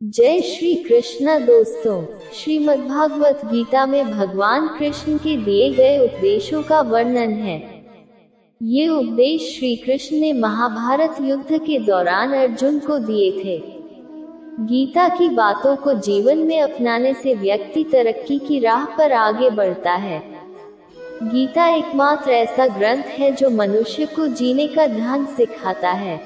जय श्री कृष्ण दोस्तों, श्रीमद्भागवत गीता में भगवान कृष्ण के दिए गए उपदेशों का वर्णन है। ये उपदेश श्री कृष्ण ने महाभारत युद्ध के दौरान अर्जुन को दिए थे। गीता की बातों को जीवन में अपनाने से व्यक्ति तरक्की की राह पर आगे बढ़ता है। गीता एकमात्र ऐसा ग्रंथ है जो मनुष्य को जीने का ढंग सिखाता है।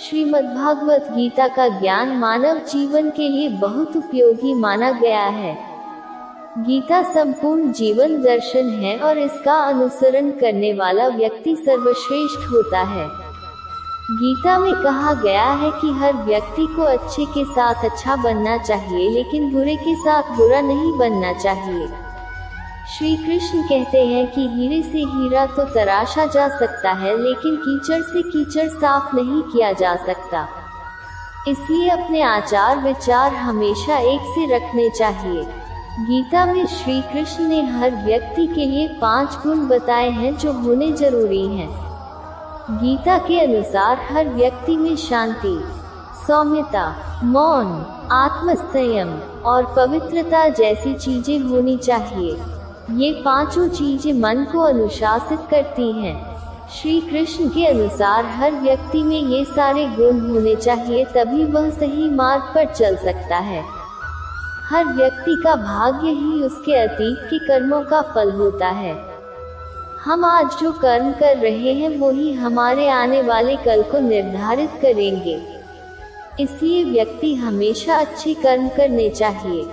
श्रीमद्भागवत गीता का ज्ञान मानव जीवन के लिए बहुत उपयोगी माना गया है। गीता संपूर्ण जीवन दर्शन है और इसका अनुसरण करने वाला व्यक्ति सर्वश्रेष्ठ होता है। गीता में कहा गया है कि हर व्यक्ति को अच्छे के साथ अच्छा बनना चाहिए, लेकिन बुरे के साथ बुरा नहीं बनना चाहिए। श्री कृष्ण कहते हैं कि हीरे से हीरा तो तराशा जा सकता है, लेकिन कीचड़ से कीचड़ साफ नहीं किया जा सकता। इसलिए अपने आचार विचार हमेशा एक से रखने चाहिए। गीता में श्री कृष्ण ने हर व्यक्ति के लिए 5 गुण बताए हैं जो होने जरूरी हैं। गीता के अनुसार हर व्यक्ति में शांति, सौम्यता, मौन, आत्मसंयम और पवित्रता जैसी चीजें होनी चाहिए। ये 5 चीजें मन को अनुशासित करती हैं। श्री कृष्ण के अनुसार हर व्यक्ति में ये सारे गुण होने चाहिए, तभी वह सही मार्ग पर चल सकता है। हर व्यक्ति का भाग्य ही उसके अतीत के कर्मों का फल होता है। हम आज जो कर्म कर रहे हैं वही हमारे आने वाले कल को निर्धारित करेंगे। इसलिए व्यक्ति हमेशा अच्छे कर्म करने चाहिए।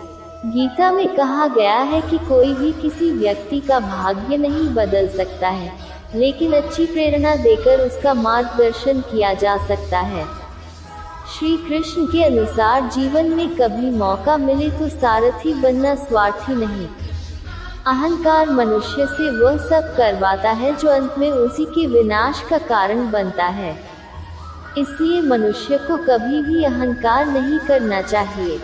गीता में कहा गया है कि कोई भी किसी व्यक्ति का भाग्य नहीं बदल सकता है, लेकिन अच्छी प्रेरणा देकर उसका मार्गदर्शन किया जा सकता है। श्री कृष्ण के अनुसार जीवन में कभी मौका मिले तो सारथी बनना स्वार्थी नहीं। अहंकार मनुष्य से वह सब करवाता है जो अंत में उसी के विनाश का कारण बनता है। इसलिए मनुष्य को कभी भी अहंकार नहीं करना चाहिए।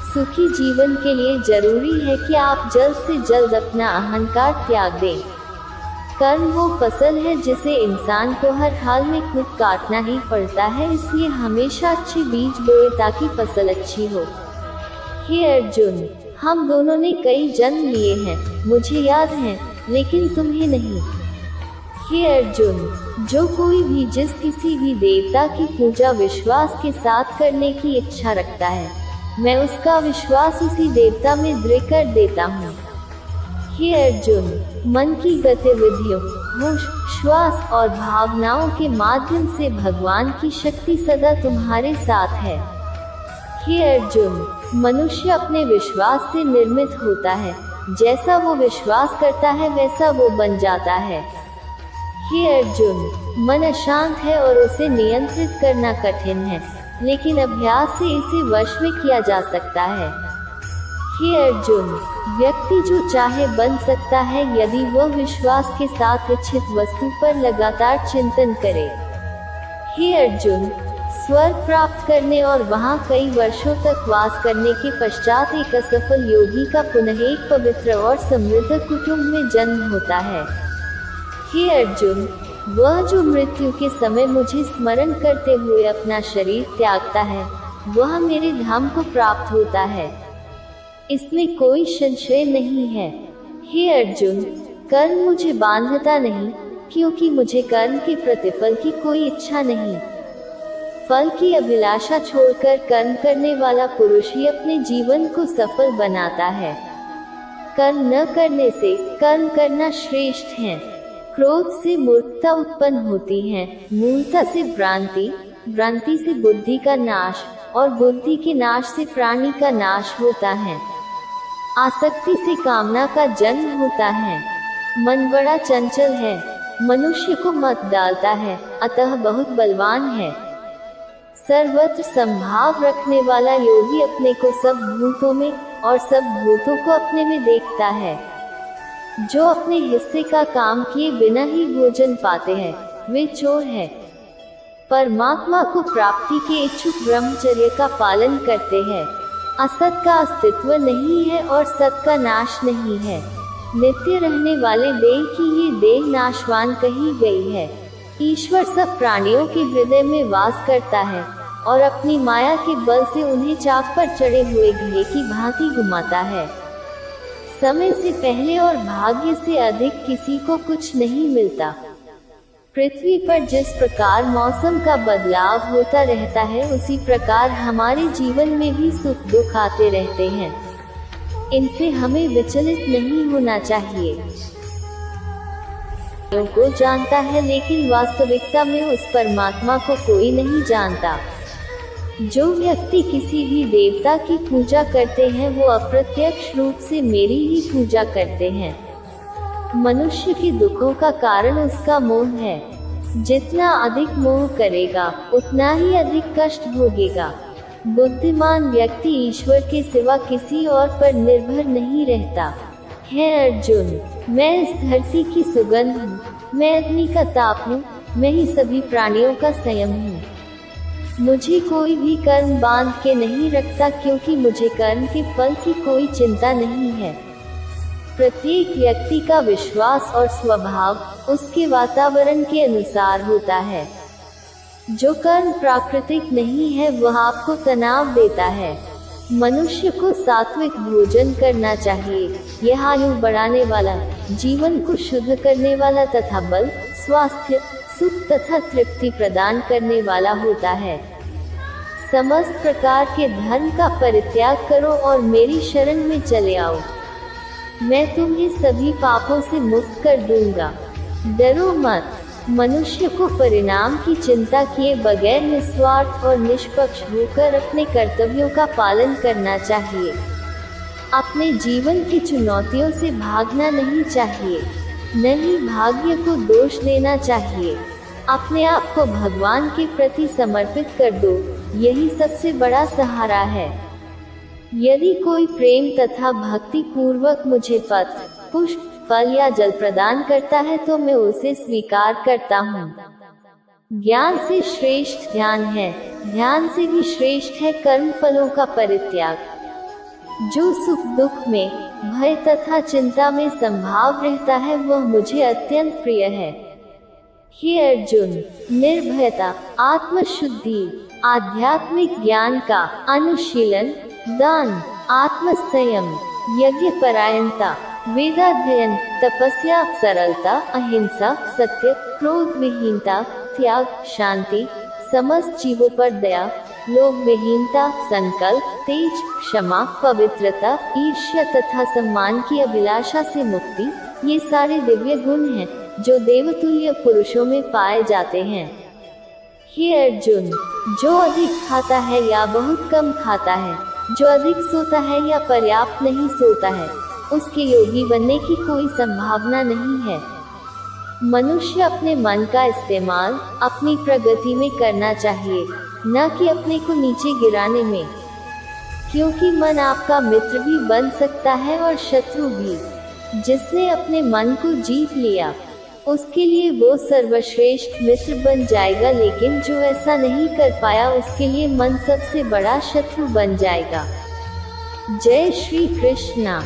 सुखी जीवन के लिए जरूरी है कि आप जल्द से जल्द अपना अहंकार त्याग दें। कर्म वो फसल है जिसे इंसान को हर हाल में खुद काटना ही पड़ता है, इसलिए हमेशा अच्छे बीज बोए ताकि फसल अच्छी हो। हे अर्जुन, हम दोनों ने कई जन्म लिए हैं, मुझे याद है, लेकिन तुम्हें नहीं। हे अर्जुन, जो कोई भी जिस किसी भी देवता की पूजा विश्वास के साथ करने की इच्छा रखता है, मैं उसका विश्वास उसी देवता में दृढ़ कर देता हूँ। हे अर्जुन, मन की गतिविधियों, होश, श्वास और भावनाओं के माध्यम से भगवान की शक्ति सदा तुम्हारे साथ है। हे अर्जुन, मनुष्य अपने विश्वास से निर्मित होता है। जैसा वो विश्वास करता है वैसा वो बन जाता है। हे अर्जुन, मन अशांत है और उसे नियंत्रित करना कठिन है, लेकिन अभ्यास से इसे वश में किया जा सकता है। हे अर्जुन, व्यक्ति जो चाहे बन सकता है यदि वह विश्वास के साथ इच्छित वस्तु पर लगातार चिंतन करे। हे अर्जुन, स्वर्ग प्राप्त करने और वहां कई वर्षों तक वास करने के पश्चात एक असफल योगी का पुनः एक पवित्र और समृद्ध कुटुंब में जन्म होता है। हे अर्जुन, वह जो मृत्यु के समय मुझे स्मरण करते हुए अपना शरीर त्यागता है, वह मेरे धाम को प्राप्त होता है। इसमें कोई संशय नहीं है। हे अर्जुन, कर्म मुझे बांधता नहीं, क्योंकि मुझे कर्म के प्रतिफल की कोई इच्छा नहीं। फल की अभिलाषा छोड़कर कर्म करने वाला पुरुष ही अपने जीवन को सफल बनाता है। कर्म न करने से कर्म करना श्रेष्ठ है। क्रोध से मूर्खता उत्पन्न होती है, मूर्खता से भ्रांति, भ्रांति से बुद्धि का नाश और बुद्धि के नाश से प्राणी का नाश होता है। आसक्ति से कामना का जन्म होता है। मन बड़ा चंचल है, मनुष्य को मत डालता है, अतः बहुत बलवान है। सर्वत्र संभाव रखने वाला योगी अपने को सब भूतों में और सब भूतों को अपने में देखता है। जो अपने हिस्से का काम किए बिना ही भोजन पाते हैं, वे चोर हैं। परमात्मा को प्राप्ति के इच्छुक ब्रह्मचर्य का पालन करते हैं। असत का अस्तित्व नहीं है और सत का नाश नहीं है। नित्य रहने वाले देह की ये देह नाशवान कही गई है। ईश्वर सब प्राणियों के हृदय में वास करता है, और अपनी माया के बल से उन्हें चाक पर चढ़े हुए घड़े की भांति घुमाता है। समय से पहले और भाग्य से अधिक किसी को कुछ नहीं मिलता। पृथ्वी पर जिस प्रकार मौसम का बदलाव होता रहता है, उसी प्रकार हमारे जीवन में भी सुख दुख आते रहते हैं। इनसे हमें विचलित नहीं होना चाहिए। को जानता है, लेकिन वास्तविकता में उस परमात्मा को कोई नहीं जानता। जो व्यक्ति किसी भी देवता की पूजा करते हैं, वो अप्रत्यक्ष रूप से मेरी ही पूजा करते हैं। मनुष्य के दुखों का कारण उसका मोह है। जितना अधिक मोह करेगा, उतना ही अधिक कष्ट भोगेगा। बुद्धिमान व्यक्ति ईश्वर के सिवा किसी और पर निर्भर नहीं रहता। है अर्जुन, मैं इस धरती की सुगंध हूँ, मैं अग्नि का ताप हूँ, मैं ही सभी प्राणियों का संयम हूँ। मुझे कोई भी कर्म बांध के नहीं रखता, क्योंकि मुझे कर्म के फल की कोई चिंता नहीं है। प्रत्येक व्यक्ति का विश्वास और स्वभाव उसके वातावरण के अनुसार होता है। जो कर्म प्राकृतिक नहीं है, वह आपको तनाव देता है। मनुष्य को सात्विक भोजन करना चाहिए। यह आयु बढ़ाने वाला, जीवन को शुद्ध करने वाला तथा बल, स्वास्थ्य, सुख तथा तृप्ति प्रदान करने वाला होता है। समस्त प्रकार के धर्म का परित्याग करो और मेरी शरण में चले आओ। मैं तुम्हें सभी पापों से मुक्त कर दूंगा। डरो मत। मनुष्य को परिणाम की चिंता किए बगैर निस्वार्थ और निष्पक्ष होकर अपने कर्तव्यों का पालन करना चाहिए। अपने जीवन की चुनौतियों से भागना नहीं चाहिए, नहीं भाग्य को दोष देना चाहिए। अपने आप को भगवान के प्रति समर्पित कर दो, यही सबसे बड़ा सहारा है। यदि कोई प्रेम तथा भक्ति पूर्वक मुझे पत्र, पुष्प, फल या जल प्रदान करता है, तो मैं उसे स्वीकार करता हूँ। ज्ञान से श्रेष्ठ ध्यान है, ध्यान से भी श्रेष्ठ है कर्म फलों का परित्याग। जो सुख दुख में, भय तथा चिंता में संभाव रहता है, वह मुझे अत्यंत प्रिय है। हे अर्जुन, निर्भयता, आत्मशुद्धि, आध्यात्मिक ज्ञान का अनुशीलन, दान, आत्मसंयम, यज्ञ परायणता, वेदाध्ययन, तपस्या, सरलता, अहिंसा, सत्य, क्रोध विहीनता, त्याग, शांति, समस्त जीवों पर दया, लोभ विहीनता, संकल्प, तेज, क्षमा, पवित्रता, ईर्ष्या तथा सम्मान की अभिलाषा से मुक्ति, ये सारे दिव्य गुण हैं जो देवतुल्य पुरुषों में पाए जाते हैं। हे अर्जुन, जो अधिक खाता है या बहुत कम खाता है, जो अधिक सोता है या पर्याप्त नहीं सोता है, उसके योगी बनने की कोई संभावना नहीं है। मनुष्य अपने मन का इस्तेमाल अपनी प्रगति में करना चाहिए, न कि अपने को नीचे गिराने में, क्योंकि मन आपका मित्र भी बन सकता है और शत्रु भी। जिसने अपने मन को जीत लिया, उसके लिए वो सर्वश्रेष्ठ मित्र बन जाएगा, लेकिन जो ऐसा नहीं कर पाया, उसके लिए मन सबसे बड़ा शत्रु बन जाएगा। जय श्री कृष्णा।